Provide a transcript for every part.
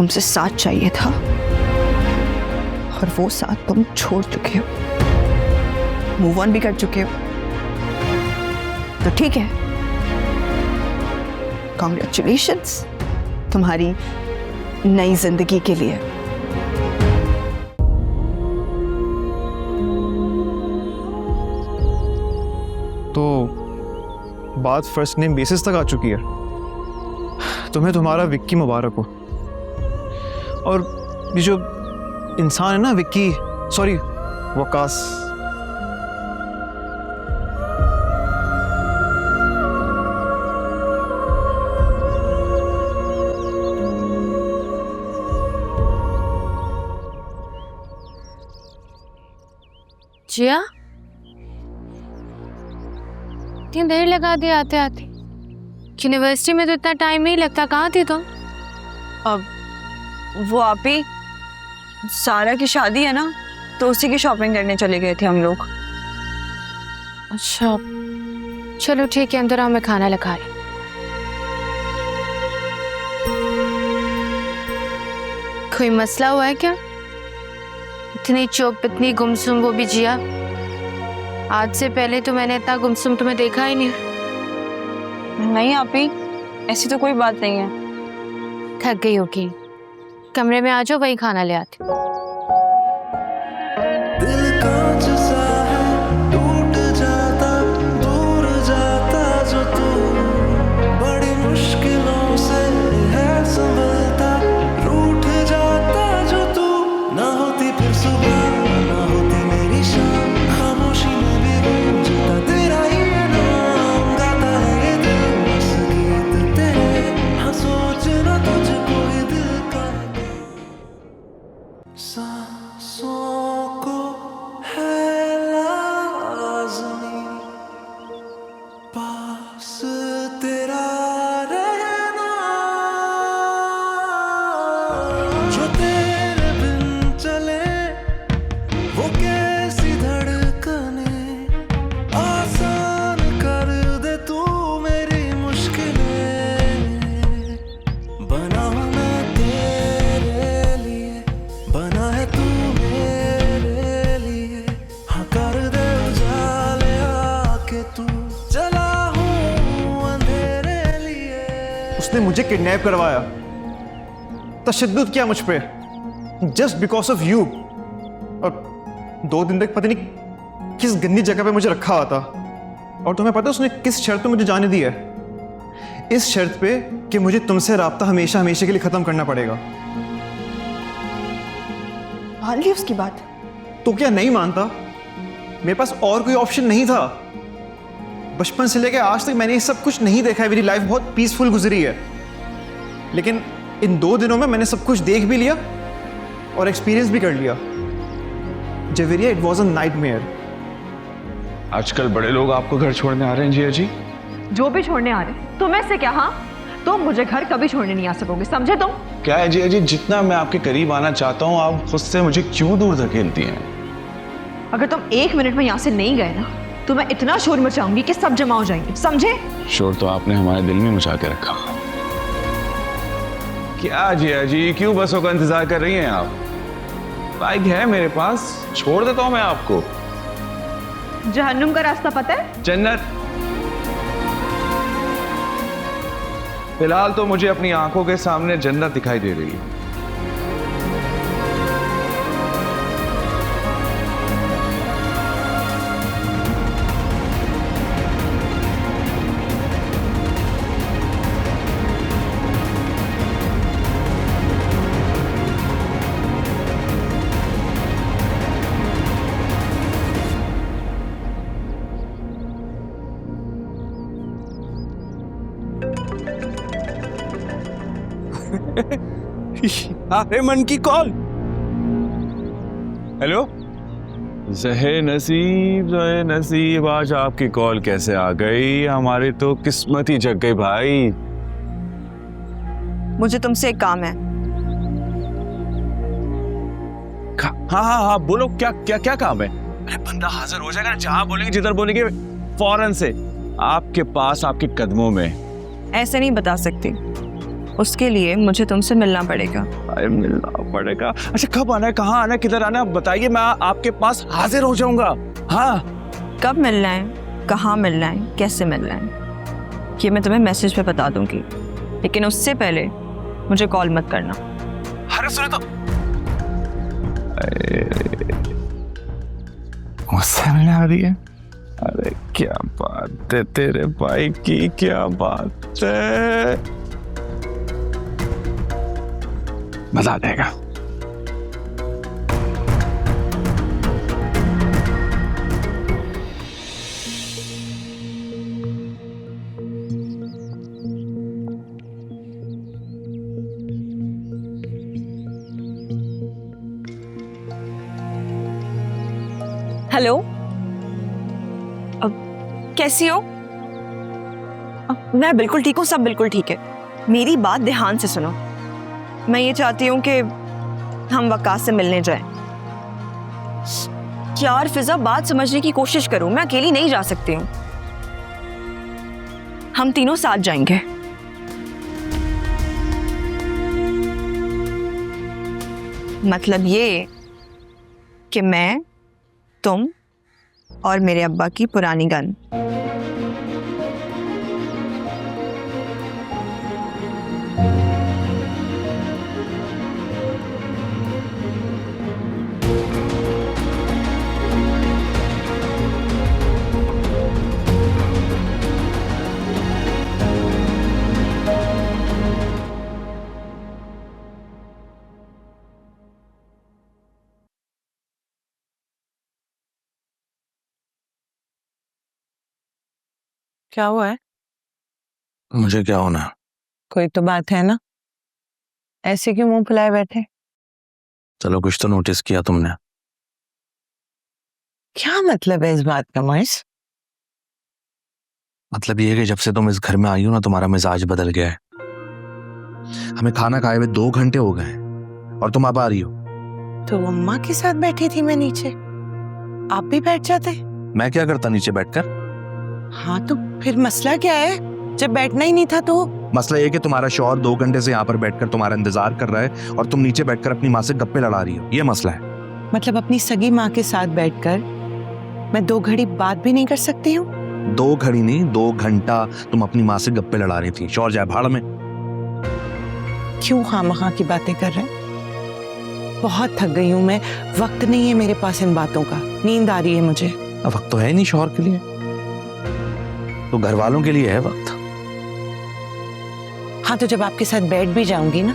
तुमसे साथ चाहिए था और वो साथ तुम छोड़ चुके हो, मूव ऑन भी कर चुके हो। तो ठीक है, कॉन्ग्रेचुलेशंस तुम्हारी नई जिंदगी के लिए। तो बात फर्स्ट नेम बेसिस तक आ चुकी है। तुम्हें तुम्हारा विक्की मुबारक हो। और ये जो इंसान है ना विक्की, सॉरी वकास, जिया इतनी देर लगा दी आते आते। यूनिवर्सिटी में तो इतना टाइम नहीं लगता, कहाँ थी तुम? अब वो आप ही सारा की शादी है ना, तो उसी की शॉपिंग करने चले गए थे हम लोग। अच्छा चलो ठीक है, अंदर आओ, मैं खाना लगा रही। कोई मसला हुआ है क्या? इतनी चुप, इतनी गुमसुम, वो भी जिया। आज से पहले तो मैंने इतना गुमसुम तुम्हें देखा ही नहीं। नहीं आप ही, ऐसी तो कोई बात नहीं है। थक गई होगी, कमरे में आ जाओ, वही खाना ले आती। उसने मुझे किडनैप करवाया, तशद्दुद किया मुझ पे, जस्ट बिकॉज ऑफ यू। और 2 दिन तक पता नहीं किस गंदी जगह पे मुझे रखा हुआ था। और तुम्हें पता है उसने किस शर्त पे मुझे जाने दी है? इस शर्त पे कि मुझे तुमसे राब्ता हमेशा हमेशा के लिए खत्म करना पड़ेगा। मान ली उसकी बात? तो क्या नहीं मानता? मेरे पास और कोई ऑप्शन नहीं था। बचपन से लेकर आज तक मैंने ये सब कुछ नहीं देखा है, मेरी लाइफ बहुत पीसफुल गुजरी है। लेकिन इन 2 दिनों में मैंने सब कुछ देख भी लिया और एक्सपीरियंस भी कर लिया। Javeria, it was a nightmare. आजकल बड़े लोग आपको घर छोड़ने आ रहे हैं जिया जी। जो भी छोड़ने आ रहे हैं, तुम्हें से क्या? हाँ, तुम मुझे घर कभी छोड़ने नहीं आ सकोगे, समझे तुम? क्या है जिया जी, जितना मैं आपके करीब आना चाहता हूँ, आप खुद से मुझे क्यों दूर धकेलती हैं? अगर तुम 1 मिनट में यहाँ से नहीं गए ना, तो मैं इतना शोर मचाऊंगी कि सब जमा हो जाएंगे, समझे? शोर तो आपने हमारे दिल में मचा के रखा। क्या जिया जी, क्यों बसों का इंतजार कर रही हैं आप? बाइक है मेरे पास, छोड़ देता हूं मैं आपको। जहन्नुम का रास्ता पता है? जन्नत। फिलहाल तो मुझे अपनी आंखों के सामने जन्नत दिखाई दे रही है। अरे मन की कॉल। हेलो। ज़हे नसीब, आज आपकी कॉल कैसे आ गई? हमारी तो किस्मत ही जग गई भाई। मुझे तुमसे एक काम है। हाँ, बोलो, क्या काम है? अरे बंदा हाजिर हो जाएगा, जहां बोलेंगे, जिधर बोलेंगे, फौरन से आपके पास, आपके कदमों में। ऐसे नहीं बता सकती। उसके लिए मुझे तुमसे मिलना पड़ेगा। अरे मिलना पड़ेगा? अच्छा कब आना है, कहाँ आना है, किधर आना है, बताइए, मैं आपके पास हाजिर हो जाऊंगा। हाँ कब मिलना है, कहाँ मिलना है, कैसे मिलना है, ये मैं तुम्हें मैसेज पे बता दूंगी, लेकिन उससे पहले मुझे कॉल मत करना। अरे सुनो तो, मुझसे मिलने आ रही है? अरे क्या बात है तेरे भाई की, क्या बात है, मजा आ जाएगा। हेलो, कैसी हो? मैं बिल्कुल ठीक हूँ, सब बिल्कुल ठीक है। मेरी बात ध्यान से सुनो, मैं ये चाहती हूँ कि हम वकास से मिलने जाएं। यार फिजा, बात समझने की कोशिश करो, मैं अकेली नहीं जा सकती हूँ। हम तीनों साथ जाएंगे। मतलब ये कि मैं, तुम और मेरे अब्बा की पुरानी गन। क्या हुआ है? मुझे क्या होना? कोई तो बात है ना, ऐसे क्यों मुंह फुलाए बैठे? चलो कुछ तो नोटिस किया तुमने। क्या मतलब है इस बात का महेश? मतलब ये है कि जब से तुम इस घर में आई हो ना, तुम्हारा मिजाज बदल गया है। हमें खाना खाए हुए 2 घंटे हो गए और तुम अब आ रही हो। तो अम्मा के साथ बैठी थी मैं नीचे, आप भी बैठ जाते। मैं क्या करता नीचे बैठकर? हाँ तो फिर मसला क्या है, जब बैठना ही नहीं था तो? मसला ये कि तुम्हारा शौहर 2 घंटे से यहाँ पर बैठकर तुम्हारा इंतजार कर रहा है और तुम नीचे बैठकर अपनी माँ से गप्पे लड़ा रही हो, ये मसला है। मतलब अपनी सगी माँ के साथ बैठकर मैं 2 घड़ी बात भी नहीं कर सकती हूँ? 2 घड़ी नहीं, 2 घंटा तुम अपनी माँ से गप्पे लड़ा रही थी। शौहर जाए भाड़ में। क्यों खामखा की बातें कर रहे हैं? बहुत थक गई हूँ मैं, वक्त नहीं है मेरे पास इन बातों का, नींद आ रही है मुझे। अब वक्त तो है नहीं शौहर के लिए, तो घर वालों के लिए है वक्त। हाँ तो जब आपके साथ बैठ भी जाऊंगी ना,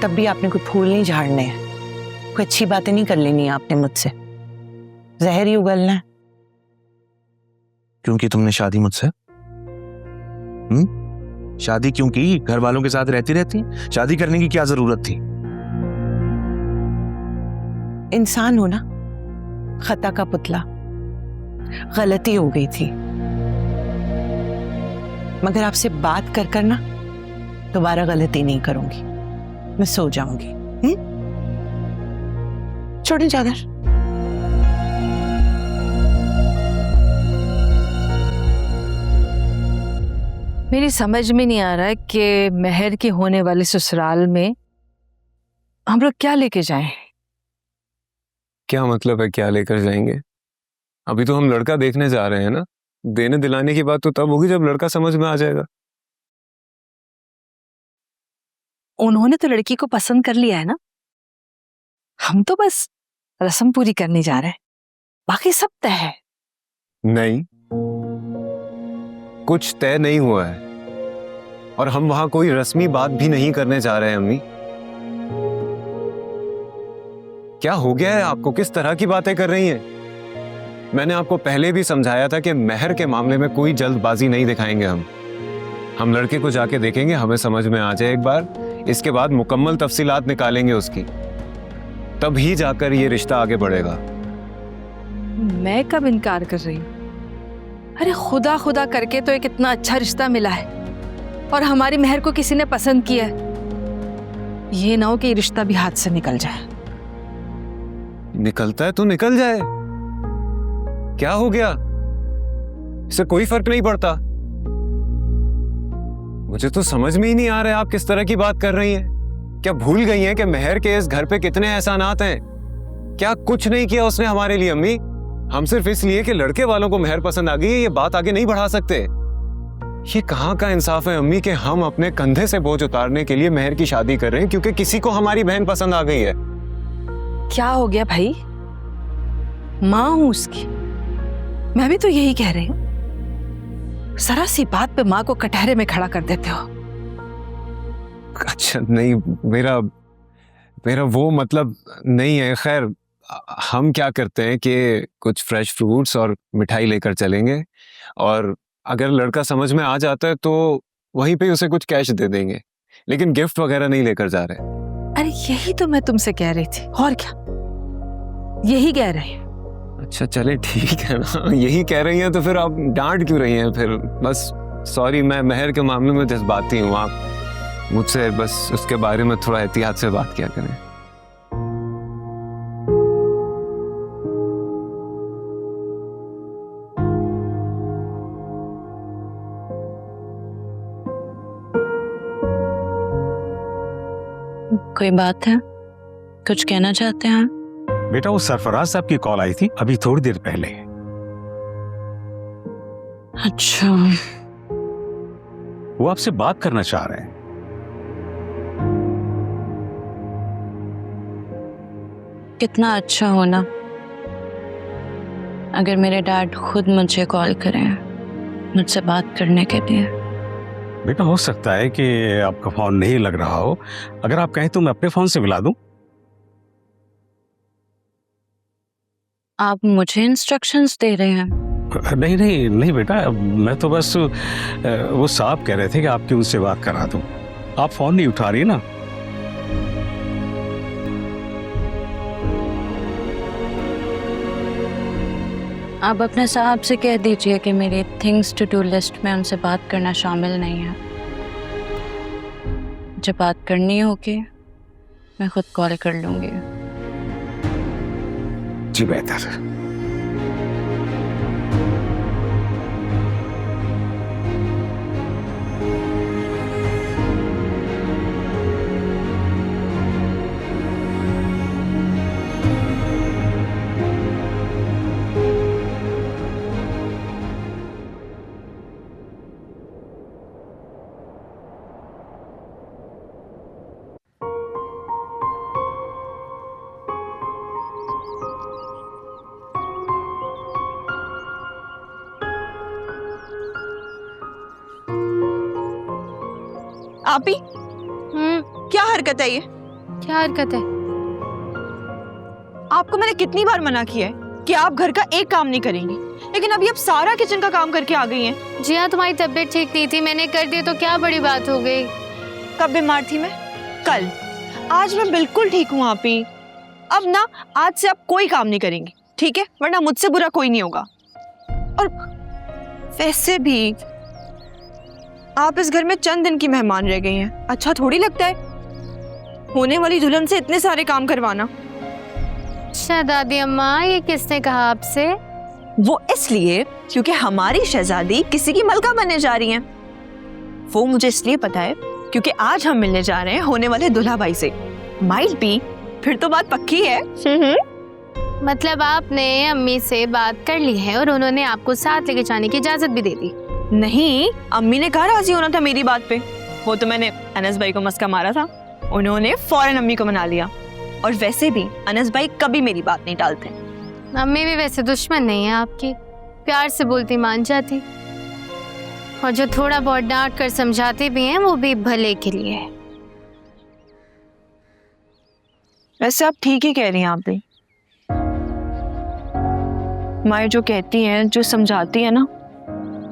तब भी आपने कोई फूल नहीं झाड़ने हैं, कोई अच्छी बातें नहीं कर लेनी है आपने मुझसे, जहर ही उगलना है। क्योंकि तुमने शादी मुझसे? शादी क्यों की? घर वालों के साथ रहती रहती शादी करने की क्या जरूरत थी? इंसान हो ना, खता का पुतला, गलती हो गई थी, मगर आपसे बात कर कर ना दोबारा गलती नहीं करूंगी। मैं सो जाऊंगी। छोड़ें चादर। मेरी समझ में नहीं आ रहा है कि महर के होने वाले ससुराल में हम लोग क्या लेके जाएं। क्या मतलब है क्या लेकर जाएंगे? अभी तो हम लड़का देखने जा रहे हैं ना, देने दिलाने की बात तो तब होगी जब लड़का समझ में आ जाएगा। उन्होंने तो लड़की को पसंद कर लिया है ना, हम तो बस रस्म पूरी करने जा रहे हैं, बाकी सब तय है। नहीं, कुछ तय नहीं हुआ है और हम वहां कोई रस्मी बात भी नहीं करने जा रहे हैं। अम्मी क्या हो गया है आपको, किस तरह की बातें कर रही हैं? मैंने आपको पहले भी समझाया था कि महर के मामले में कोई जल्दबाजी नहीं दिखाएंगे। हम लड़के को जाके देखेंगे, हमें समझ में आ जाए एक बार, इसके बाद मुकम्मल तफसीलात निकालेंगे उसकी, तब ही जाकर ये रिश्ता आगे बढ़ेगा। मैं कब इनकार कर रही हूँ? अरे खुदा खुदा करके तो एक इतना अच्छा रिश्ता मिला है और हमारी महर को किसी ने पसंद किया है, ये ना हो कि ये रिश्ता भी हाथ से निकल जाए। निकलता है तो निकल जाए, क्या हो गया, इससे कोई फर्क नहीं पड़ता। मुझे तो समझ में ही नहीं आ रहा है आप किस तरह की बात कर रही हैं। क्या भूल गई हैं कि मेहर के इस घर पे कितने एहसानात हैं? क्या कुछ नहीं किया उसने हमारे लिए अम्मी? हम सिर्फ इसलिए कि लड़के वालों को मेहर पसंद आ गई है ये बात आगे नहीं बढ़ा सकते। ये कहाँ का इंसाफ है अम्मी कि हम अपने कंधे से बोझ उतारने के लिए मेहर की शादी कर रहे हैं क्योंकि किसी को हमारी बहन पसंद आ गई है। क्या हो गया भाई? माँ हूं उसकी, मैं भी तो यही कह रही हूँ। जरा सी बात पे माँ को कटहरे में खड़ा कर देते हो। अच्छा नहीं, मेरा वो मतलब नहीं है। खैर हम क्या करते हैं कि कुछ फ्रेश फ्रूट्स और मिठाई लेकर चलेंगे और अगर लड़का समझ में आ जाता है तो वहीं पे उसे कुछ कैश दे देंगे, लेकिन गिफ्ट वगैरह नहीं लेकर जा रहे। अरे यही तो मैं तुमसे कह रही थी, और क्या, यही कह रहे हैं। अच्छा चले ठीक है ना, यही कह रही हैं तो फिर आप डांट क्यों रही हैं फिर? बस सॉरी, मैं मेहर के मामले में जज्बाती हूँ। आप मुझसे बस उसके बारे में थोड़ा एहतियात से बात किया करें। कोई बात है? कुछ कहना चाहते हैं? बेटा वो सरफराज साहब की कॉल आई थी अभी थोड़ी देर पहले। अच्छा, वो आपसे बात करना चाह रहे हैं। कितना अच्छा होना अगर मेरे डैड खुद मुझे कॉल करें मुझसे बात करने के लिए। बेटा हो सकता है कि आपका फोन नहीं लग रहा हो, अगर आप कहें तो मैं अपने फोन से मिला दूं। आप मुझे इंस्ट्रक्शंस दे रहे हैं? नहीं नहीं नहीं बेटा, मैं तो बस वो साहब कह रहे थे कि आपकी उनसे बात करा दूं। आप फोन नहीं उठा रही ना। आप अपने साहब से कह दीजिए कि मेरी थिंग्स टू डू लिस्ट में उनसे बात करना शामिल नहीं है। जब बात करनी होगी मैं खुद कॉल कर लूंगी। जी बेहतर। आपी, क्या हरकत है ये? क्या हरकत है? आपको मैंने कितनी बार मना किया है कि आप घर का एक काम नहीं करेंगी, लेकिन अभी आप सारा किचन का काम करके आ गई हैं। जी हाँ, तुम्हारी तबीयत ठीक नहीं थी, मैंने कर दिया तो क्या बड़ी बात हो गई। कब बीमार थी मैं? कल। आज मैं बिल्कुल ठीक हूँ आपी। अब ना आज से आप कोई काम नहीं करेंगी, ठीक है? वरना मुझसे बुरा कोई नहीं होगा। और वैसे भी आप इस घर में चंद दिन की मेहमान रह गई हैं। अच्छा थोड़ी लगता है होने वाली दुल्हन से इतने सारे काम करवाना। अच्छा दादी अम्मा, ये किसने कहा आपसे? वो इसलिए क्योंकि हमारी शहजादी किसी की मलका बनने जा रही हैं। वो मुझे इसलिए पता है क्योंकि आज हम मिलने जा रहे हैं होने वाले दुल्हा भाई से। माइट बी, फिर तो बात पक्की है। मतलब आपने अम्मी से बात कर ली है और उन्होंने आपको साथ लेके जाने की इजाजत भी दे दी? नहीं, अम्मी ने कहा राजी होना था मेरी बात पे। वो तो मैंने अनस भाई को मस्का मारा था, उन्होंने फौरन अम्मी को मना लिया। और वैसे भी अनस भाई कभी मेरी बात नहीं टालते। अम्मी भी वैसे दुश्मन नहीं है आपकी, प्यार से बोलती मान जाती, और जो थोड़ा बहुत डांट कर समझाते भी हैं वो भी भले के लिए है। वैसे आप ठीक ही कह रही हैं आप भी। माए जो कहती हैं, जो समझाती है ना,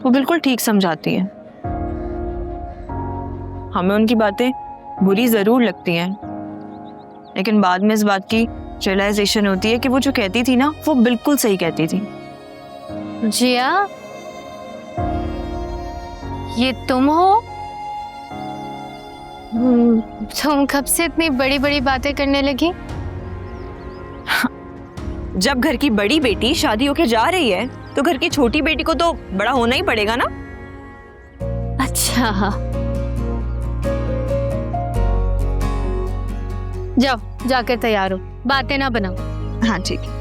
वो बिल्कुल ठीक समझाती है। हमें उनकी बातें बुरी जरूर लगती हैं, लेकिन बाद में इस बात की रियलाइजेशन होती है कि वो जो कहती थी ना, वो बिल्कुल सही कहती थी। जिया, ये तुम हो? तुम कब से इतनी बड़ी बड़ी बातें करने लगी? जब घर की बड़ी बेटी शादी होके जा रही है तो घर की छोटी बेटी को तो बड़ा होना ही पड़ेगा ना। अच्छा, जाओ जाकर तैयार हो, बातें ना बनाओ। हाँ ठीक है।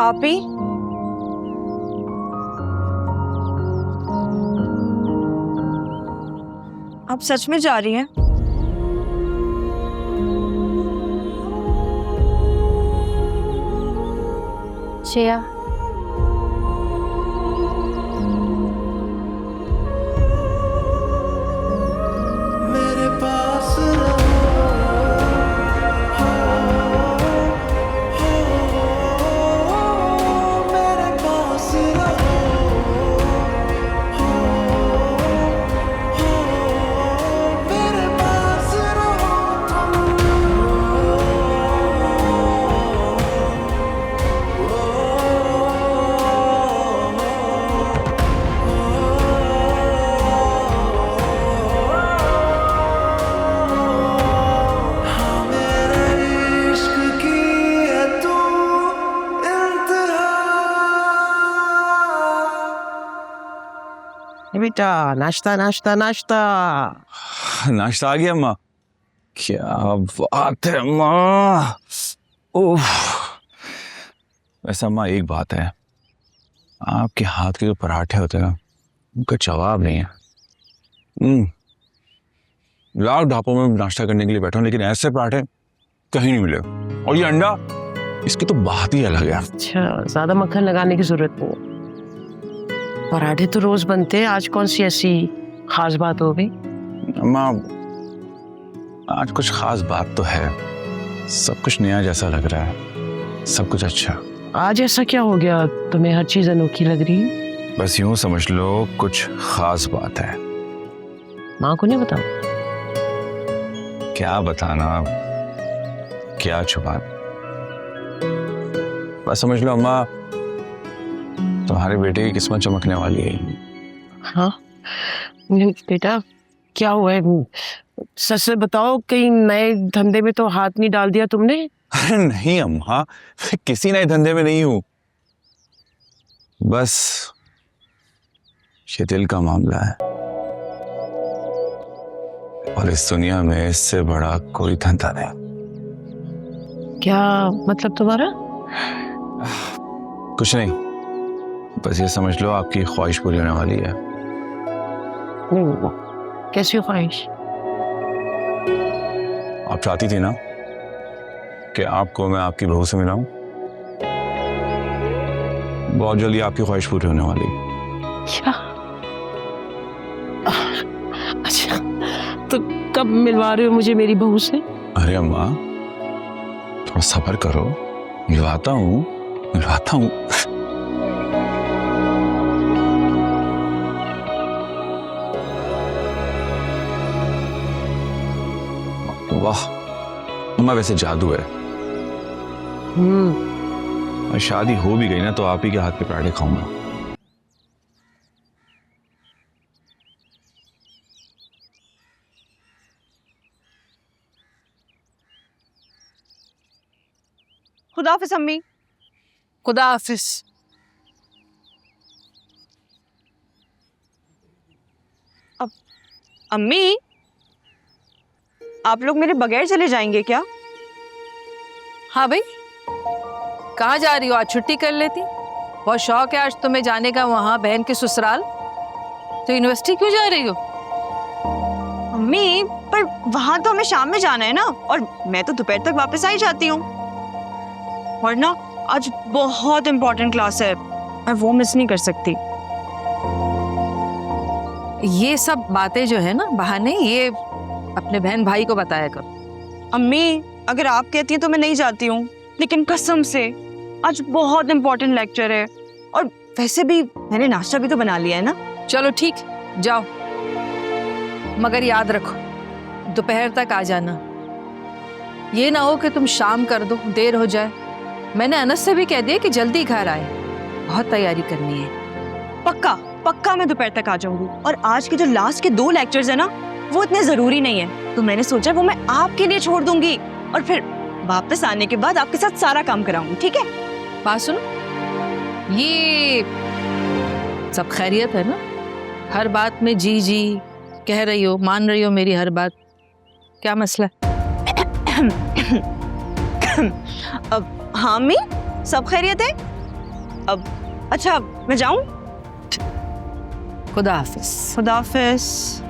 आप ही आप सच में जा रही हैं? श्रेया, बेटा नाश्ता नाश्ता नाश्ता। नाश्ता आ गया अम्मा? क्या बात है अम्मा। ओह, वैसे अम्मा एक बात है, आपके हाथ के जो पराठे होते हैं ना, उनका जवाब नहीं है। लाख ढाबों में नाश्ता करने के लिए बैठा हूं, लेकिन ऐसे पराठे कहीं नहीं मिले। और ये अंडा, इसकी तो बात ही अलग है। अच्छा, ज्यादा मक्खन लगाने की जरूरत नहीं है। पराठे तो रोज बनते हैं, आज कौन सी ऐसी खास बात हो गई? अम्मा, आज कुछ खास बात तो है। सब कुछ नया जैसा लग रहा है, सब कुछ अच्छा। आज ऐसा क्या हो गया, तुम्हें हर चीज अनोखी लग रही है? बस यूं समझ लो, कुछ खास बात है। माँ को नहीं बताओ? क्या बताना, क्या छुपाना। बस समझ लो अम्मा, तुम्हारे बेटे की किस्मत चमकने वाली है। हाँ बेटा, क्या हुआ है? सच से बताओ, कहीं नए धंधे में तो हाथ नहीं डाल दिया तुमने? अरे नहीं अम्मा, मैं किसी नए धंधे में नहीं हूं। बस ये दिल का मामला है, और इस दुनिया में इससे बड़ा कोई धंधा नहीं। क्या मतलब तुम्हारा? कुछ नहीं, बस ये समझ लो आपकी ख्वाहिश पूरी होने वाली है। कैसी ख्वाहिश? आप चाहती थी ना कि आपको मैं आपकी बहू से मिलाऊं? बहुत जल्दी आपकी ख्वाहिश पूरी होने वाली है। क्या? अच्छा, तो कब मिलवा रहे हो मुझे मेरी बहू से? अरे अम्मा, थोड़ा सब्र करो, मिलवाता हूँ मिलवाता हूँ। वाह अम्मा, वैसे जादू है। और शादी हो भी गई ना, तो आप ही के हाथ के पराठे खाऊंगा। खुदा हाफिज अम्मी। खुदा हाफिज। अम्मी, आप लोग मेरे बगैर चले जाएंगे क्या? हाँ भाई, कहाँ जा रही हो? आज छुट्टी कर लेती। बहुत शौक है आज तुम्हें जाने का वहाँ बहन के ससुराल, तो यूनिवर्सिटी क्यों जा रही हो? अम्मी, पर वहां तो हमें शाम में जाना है ना, और मैं तो दोपहर तक वापस आ ही जाती हूँ। और ना, आज बहुत इंपॉर्टेंट क्लास है, मैं वो मिस नहीं कर सकती। ये सब बातें जो है ना, बहाने, ये अपने बहन भाई को बताया करो। अम्मी, अगर आप कहती हैं तो मैं नहीं जाती हूँ, लेकिन कसम से आज बहुत इंपॉर्टेंट लेक्चर है, और वैसे भी मैंने नाश्ता भी तो बना लिया है ना। चलो ठीक, जाओ, मगर याद रखो दोपहर तक आ जाना। ये ना हो कि तुम शाम कर दो, देर हो जाए। मैंने अनस से भी कह दिया कि जल्दी घर आए, बहुत तैयारी करनी है। पक्का पक्का मैं दोपहर तक आ जाऊंगी। और आज के जो लास्ट के 2 लेक्चर्स है ना, वो इतने जरूरी नहीं है, तो मैंने सोचा वो मैं आपके लिए छोड़ दूंगी, और फिर वापस आने के बाद आपके साथ सारा काम कराऊंगी, ठीक है? बात सुनो, ये सब खैरियत है ना? हर बात में जी जी कह रही हो, मान रही हो मेरी हर बात, क्या मसला है? अब हाँ मी, सब खैरियत है। अब अच्छा मैं जाऊं? खुदा हाफिज। खुदा हाफिज।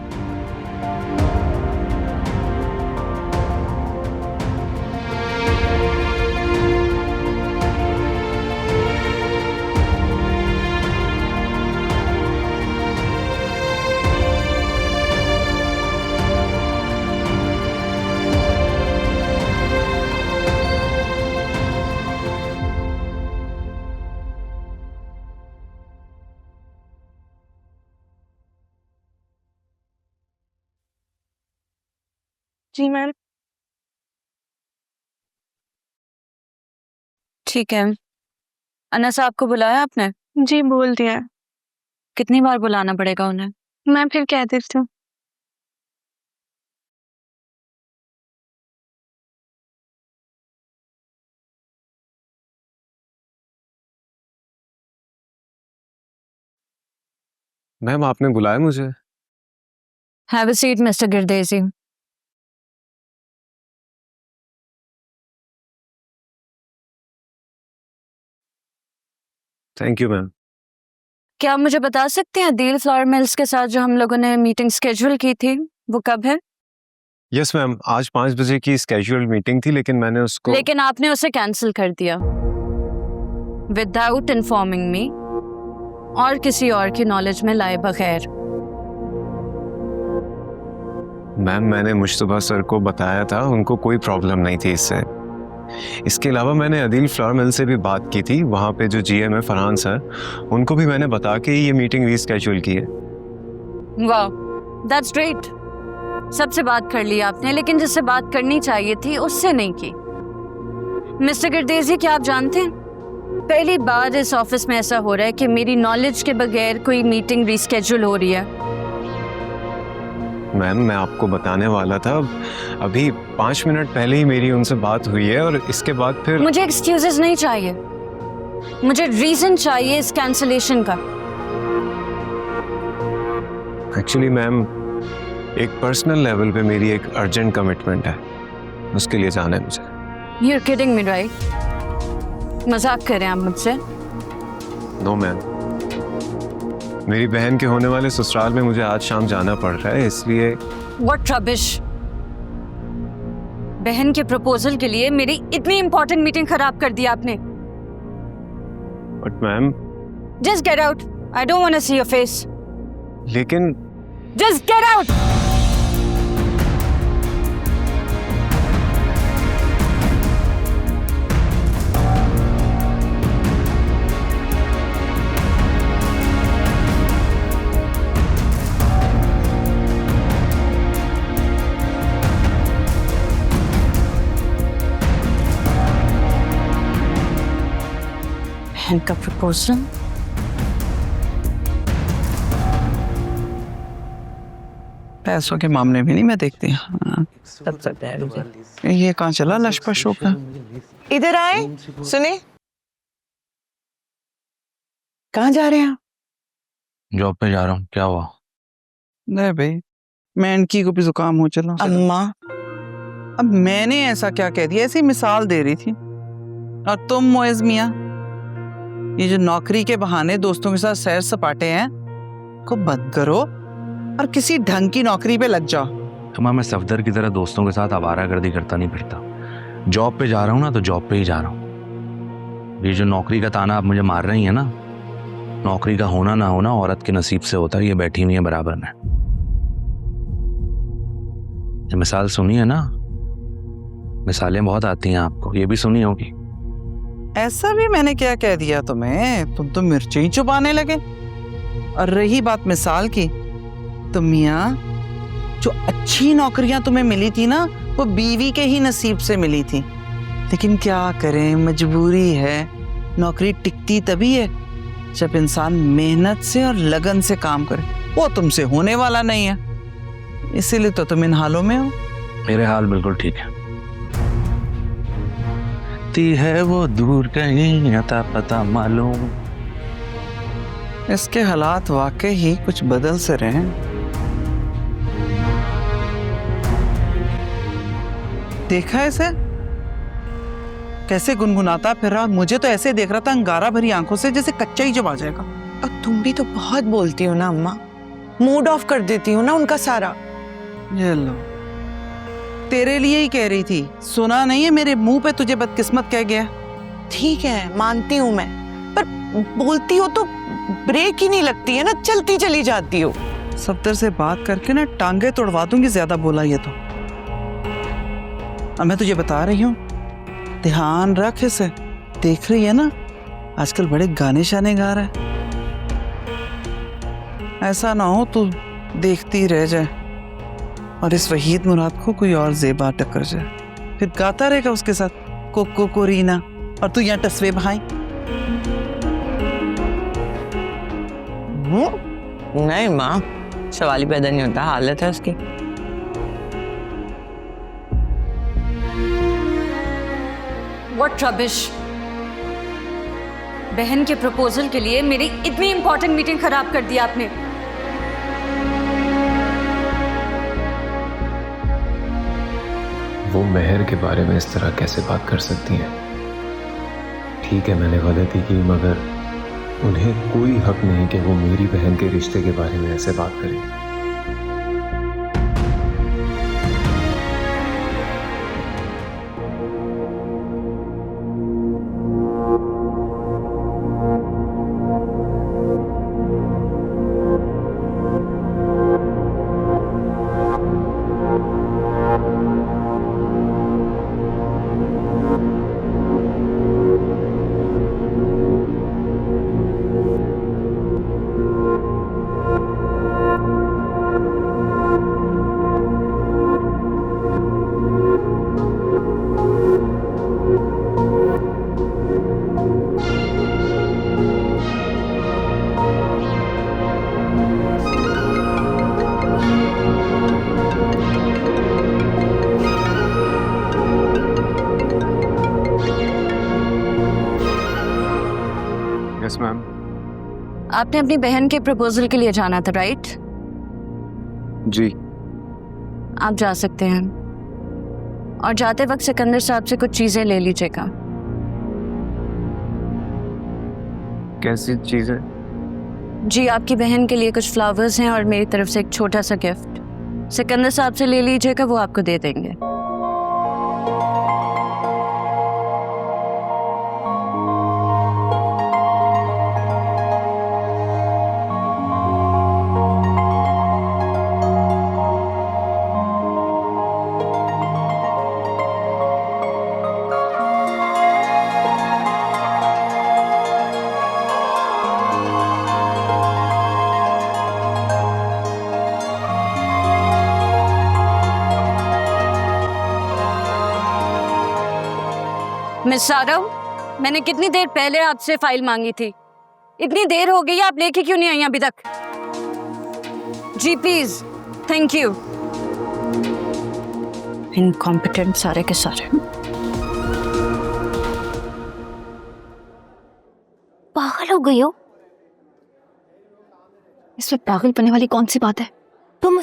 जी मैम। ठीक है। अन्ना साहब को बुलाया आपने? जी बोल दिया। कितनी बार बुलाना पड़ेगा उन्हें? मैं फिर कह देती हूँ। मैम आपने बुलाया मुझे? हैव अ सीट मिस्टर गिरदेसी। Thank you ma'am. क्या आप मुझे बता सकते हैं अदील फ्लावर मिल्स के साथ जो हम लोगों ने मीटिंग स्केड्यूल की थी वो कब है? यस मैम, आज 5 बजे की स्केड्यूल मीटिंग थी, लेकिन मैंने उसको लेकिन आपने उसे कैंसिल कर दिया विदाउट इन्फॉर्मिंग मी और किसी और की नॉलेज में लाए बगैर। मैम मैंने मुश्तबा सर को बताया था, उनको कोई प्रॉब्लम नहीं थी इससे। इसके अलावा मैंने अदील फ्लावर मिल से भी बात की थी, वहाँ पे जो जीएम है फरहान सर, उनको भी मैंने बता के ये मीटिंग रीस्केड्यूल की है। वाह, दैट्स ग्रेट। सबसे बात कर ली आपने, लेकिन जिससे बात करनी चाहिए थी उससे नहीं की। मिस्टर गिरदेसी, क्या आप जानते हैं पहली बार इस ऑफिस में ऐसा हो रहा है कि मेरी नॉलेज के बगैर कोई मीटिंग रीस्केड्यूल हो रही है। मैम मैं आपको बताने वाला था, अभी 5 मिनट पहले ही मेरी उनसे बात हुई है और इसके बाद फिर मुझे एक्सक्यूजेस नहीं चाहिए, मुझे रीजन चाहिए इस कैंसिलेशन का। एक्चुअली मैम एक पर्सनल लेवल पे मेरी एक अर्जेंट कमिटमेंट है, उसके लिए जाना है मुझे। You're kidding me, right? मजाक कर रहे हैं आप मुझसे? नो मैम, मेरी बहन के होने वाले ससुराल में मुझे आज शाम जाना पड़ रहा है, इसलिए। What rubbish! बहन के प्रपोजल के लिए मेरी इतनी इंपॉर्टेंट मीटिंग खराब कर दी आपने। But ma'am Just get out. I don't want to see your face. लेकिन Just get out. बहन का प्रपोजल? पैसों के मामले में नहीं मैं देखती। हाँ। ये कहाँ चला लशपश होकर? इधर आए, सुने। कहाँ जा रहे हैं आप? जॉब पे जा रहा हूँ। क्या हुआ? नहीं भाई, मैं इनकी को भी जुकाम हो चला। अम्मा, अब मैंने ऐसा क्या कह दिया? ऐसी मिसाल दे रही थी। और तुम मोइज मियां, ये जो नौकरी के बहाने दोस्तों के साथ सैर सपाटे हैं को बंद करो और किसी ढंग की नौकरी पे लग जाओ। अम्मा मैं सफदर की तरह दोस्तों के साथ आवारागर्दी करता नहीं फिरता। जॉब पे जा रहा हूँ ना तो जॉब पे ही जा रहा हूँ। ये जो नौकरी का ताना आप मुझे मार रही है ना, नौकरी का होना ना होना औरत के नसीब से होता है, ये बैठी हुई है बराबर में। ये मिसाल सुनी है ना, मिसालें बहुत आती हैं आपको, ये भी सुनी होगी। ऐसा भी मैंने क्या कह दिया तुम्हें? तुम तो मिर्ची ही चुपाने लगे। और रही बात मिसाल की, तो मियाँ जो अच्छी नौकरियां तुम्हें मिली थी ना, वो बीवी के ही नसीब से मिली थी। लेकिन क्या करें, मजबूरी है। नौकरी टिकती तभी है जब इंसान मेहनत से और लगन से काम करे। वो तुमसे होने वाला नहीं है, इसीलिए तो तुम इन हालों में हो। मेरे हाल बिल्कुल ठीक है। होती है वो दूर कहीं अता पता मालूम। इसके हालात वाकई ही कुछ बदल से रहे हैं। देखा है इसे कैसे गुनगुनाता फिर रहा, मुझे तो ऐसे देख रहा था अंगारा भरी आंखों से जैसे कच्चा ही जब आ जाएगा। और तुम भी तो बहुत बोलती हो ना अम्मा, मूड ऑफ कर देती हो ना उनका सारा। ये लो, तेरे लिए ही कह रही थी, सुना नहीं है मेरे मुंह पे तुझे बदकिस्मत कह गया। ठीक है मानती हूँ मैं, पर बोलती हो तो ब्रेक ही नहीं लगती है ना, चलती चली जाती हो। सफ्दर से बात करके ना टांगे तोड़वा दूंगी, ज्यादा बोला ये तो। अब मैं तुझे बता रही हूँ, ध्यान रख इसे। देख रही है ना आजकल बड़े गाने शाने गा रहा है, ऐसा ना हो तू देखती रह जाए और इस वहीद मुराद को कोई और ज़ेबा टक्कर जाए, फिर गाता रहेगा उसके साथ कोको कोरीना और तू यहाँ टसवे बहाई। नहीं माँ, सवाल ही पैदा नहीं होता, हालत है उसकी। What rubbish! बहन के प्रपोजल के लिए मेरी इतनी इंपॉर्टेंट मीटिंग खराब कर दी आपने। वो मेहर के बारे में इस तरह कैसे बात कर सकती हैं? ठीक है मैंने गलती की, मगर उन्हें कोई हक नहीं कि वो मेरी बहन के रिश्ते के बारे में ऐसे बात करें। Yes ma'am. आपने अपनी बहन के प्रपोजल के लिए जाना था, राइट? जी। आप जा सकते हैं, और जाते वक्त सिकंदर साहब से कुछ चीजें ले लीजिएगा। कैसी चीजें? जी, आपकी बहन के लिए कुछ फ्लावर्स हैं और मेरी तरफ से एक छोटा सा गिफ्ट। सिकंदर साहब से ले लीजिएगा, वो आपको दे देंगे। मिस सारव, मैंने कितनी देर पहले आपसे फाइल मांगी थी, इतनी देर हो गई, आप लेके क्यों नहीं आई अभी तक? जी प्लीज, थैंक यू। इनकॉम्पिटेंट सारे के सारे। पागल हो गई हो? इसमें पागल बनने वाली कौन सी बात है? तुम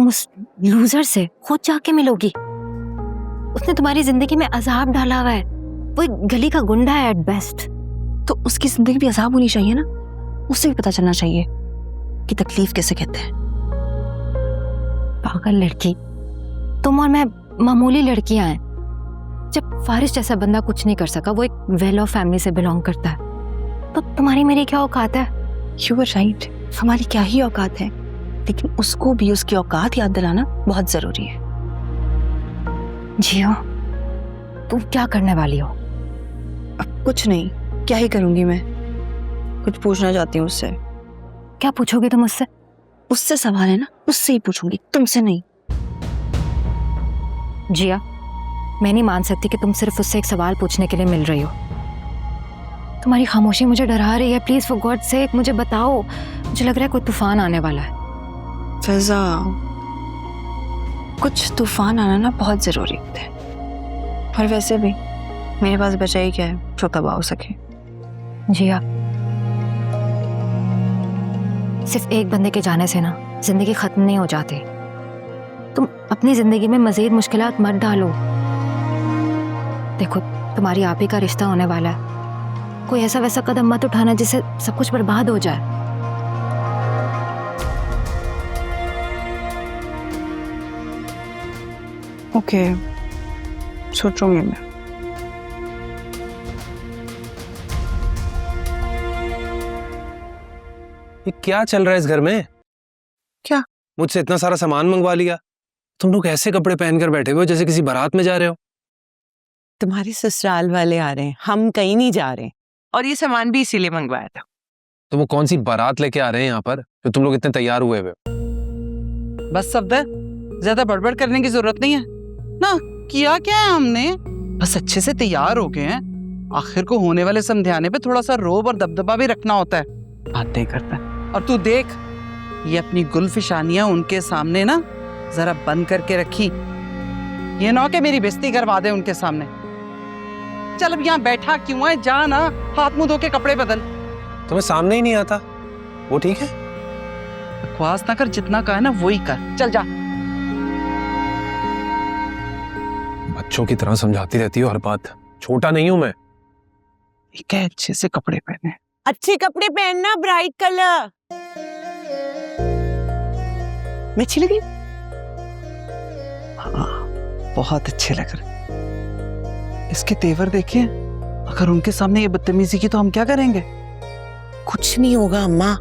उस लूजर से खुद जाके मिलोगी। उसने तुम्हारी जिंदगी में अजाब डाला हुआ है, वो एक गली का गुंडा है एट बेस्ट। तो उसकी जिंदगी भी अजाब होनी चाहिए ना, उससे भी पता चलना चाहिए कि तकलीफ कैसे कहते हैं। पागल लड़की, तुम और मैं मामूली लड़कियां हैं। जब फारिश जैसा बंदा कुछ नहीं कर सका, वो एक वेल ऑफ फैमिली से बिलोंग करता है, तो तुम्हारी मेरी क्या औकात है? यू आर राइट, हमारी क्या ही औकात है, लेकिन उसको भी उसकी औकात याद दिलाना बहुत जरूरी है। जियो, तुम क्या करने वाली हो? अब कुछ नहीं, क्या ही करूंगी मैं। कुछ पूछना चाहती हूँ उससे। क्या पूछोगे तुम उससे? उससे सवाल है ना, उससे ही पूछूंगी, तुमसे नहीं। जिया, मैं नहीं मान सकती कि तुम सिर्फ उससे एक सवाल पूछने के लिए मिल रही हो। तुम्हारी खामोशी मुझे डरा रही है। प्लीज फॉर गॉड सेक मुझे बताओ। मुझे लग रहा है कोई तूफान आने वाला है। फिजा, कुछ तूफान आना ना बहुत जरूरी होता है, और वैसे भी मेरे पास बचा ही क्या है जो तबाह हो सके। जिया, सिर्फ एक बंदे के जाने से ना जिंदगी खत्म नहीं हो जाती। तुम अपनी जिंदगी में मजीद मुश्किलात मत डालो। देखो, तुम्हारी आप ही का रिश्ता होने वाला है। कोई ऐसा वैसा कदम मत उठाना जिससे सब कुछ बर्बाद हो जाए। ओके, सोचूंगी मैं। ये क्या चल रहा है इस घर में? क्या? मुझसे इतना सारा सामान मंगवा लिया। तुम लोग ऐसे कपड़े पहनकर बैठे हुए हो जैसे किसी बारात में जा रहे हो। तुम्हारे ससुराल वाले आ रहे हैं, हम कहीं नहीं जा रहे, और ये सामान भी इसीलिए मंगवाया था। तो वो कौन सी बारात लेके आ रहे हैं यहाँ पर जो तुम लोग इतने तैयार हुए हुए? बस शब्द है, ज्यादा बड़बड़ करने की जरूरत नहीं है ना। किया क्या है हमने, बस अच्छे से तैयार हो गए हैं। आखिर को होने वाले समझाने पे थोड़ा सा रोब और दबदबा भी रखना होता है। बात नहीं करता। और तू देख, ये अपनी गुलफिशानियां उनके सामने ना जरा बंद करके रखी। ये ना कि मेरी बेइज्जती करवा दे उनके सामने। चल अब यहाँ बैठा क्यों है, जा ना हाथ मुंह धो के कपड़े बदल। तुम्हें सामने ही नहीं आता, वो ठीक है? बकवास ना कर, जितना कहा है ना वही कर। चल जा। बच्चों की तरह समझाती रहती हो हर बात। छोटा नहीं हूं मैं। ठीक है, अच्छे से कपड़े पहने। अच्छे कपड़े पहनना, ब्राइट कलर। मैं अच्छी लगी? हाँ, बहुत अच्छे लग रहे। इसके तेवर देखिए, अगर उनके सामने ये बदतमीजी की तो हम क्या करेंगे? कुछ नहीं होगा अम्मा,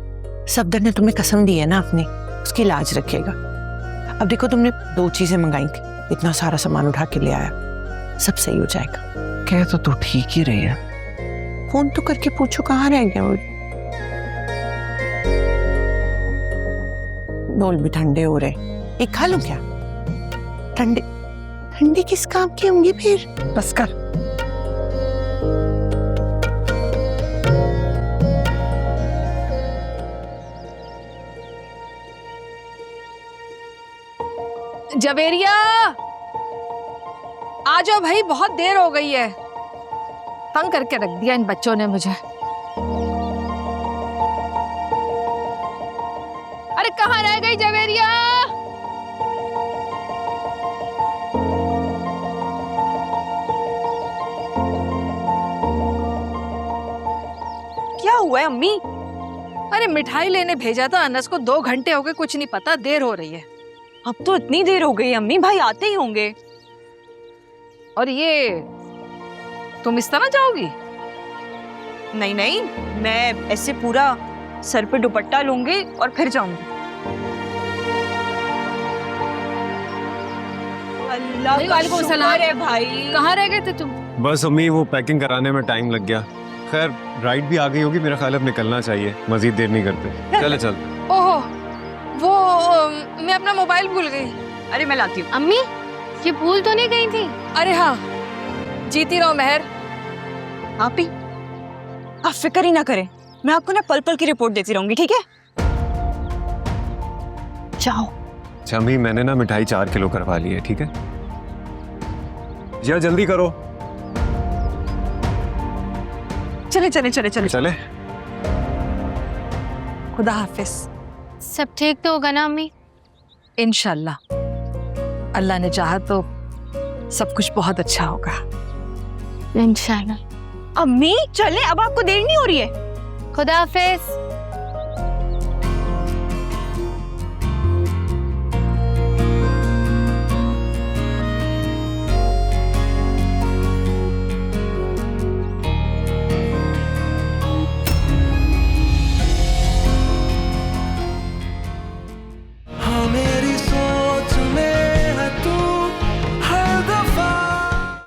सफदर ने तुम्हें कसम दी है ना अपनी, उसकी लाज रखिएगा। अब देखो, तुमने 2 चीजें मंगाई थी, इतना सारा सामान उठा के ले आया, सब सही हो जाएगा। कह तो तू ठीक ही रही है। फोन तो करके पूछो कहाँ रह गया वो। बोल भी ठंडे हो रहे, एक खा लो क्या? ठंडे ठंडे किस काम की होंगी फिर? बस कर। जवेरिया, आ जाओ भाई, बहुत देर हो गई है। तंग करके रख दिया इन बच्चों ने मुझे। अरे कहाँ रह गई जवेरिया? क्या हुआ है अम्मी? अरे मिठाई लेने भेजा था अनस को, 2 घंटे हो गए, कुछ नहीं पता, देर हो रही है। अब तो इतनी देर हो गई अम्मी, भाई आते ही होंगे। और ये तुम इस तरह जाओगी? नहीं नहीं, मैं ऐसे पूरा सर पे दुपट्टा लूंगी और फिर जाऊंगी। अल्लाह का शुक्र है भाई। कहाँ रह गए थे तुम? बस अम्मी, वो पैकिंग कराने में टाइम लग गया। खैर, राइड भी आ गई होगी, मेरा ख्याल अब निकलना चाहिए, मजीद देर नहीं करते। चले चल। ओहो, वो मैं अपना मोबाइल भूल गई। अरे मैं लाती हूँ। अम्मी, ये भूल तो नहीं गई थी? अरे हाँ, जीती रहो मेहर। आप ही, आप फिक्र ही ना करें, मैं आपको ना पल पल की रिपोर्ट देती रहूंगी, ठीक है? जाओ। अच्छा अम्मी, मैंने ना मिठाई 4 किलो करवा ली है, ठीक है? जी जल्दी करो। चले चले चले चले चले। खुदा हाफिज। सब ठीक तो होगा ना अम्मी? इंशाल्लाह, अल्लाह ने चाहा तो सब कुछ बहुत अच्छा होगा। इंशाल्लाह। अम्मी चले, अब आपको देर नहीं हो रही है? खुदा हाफिज।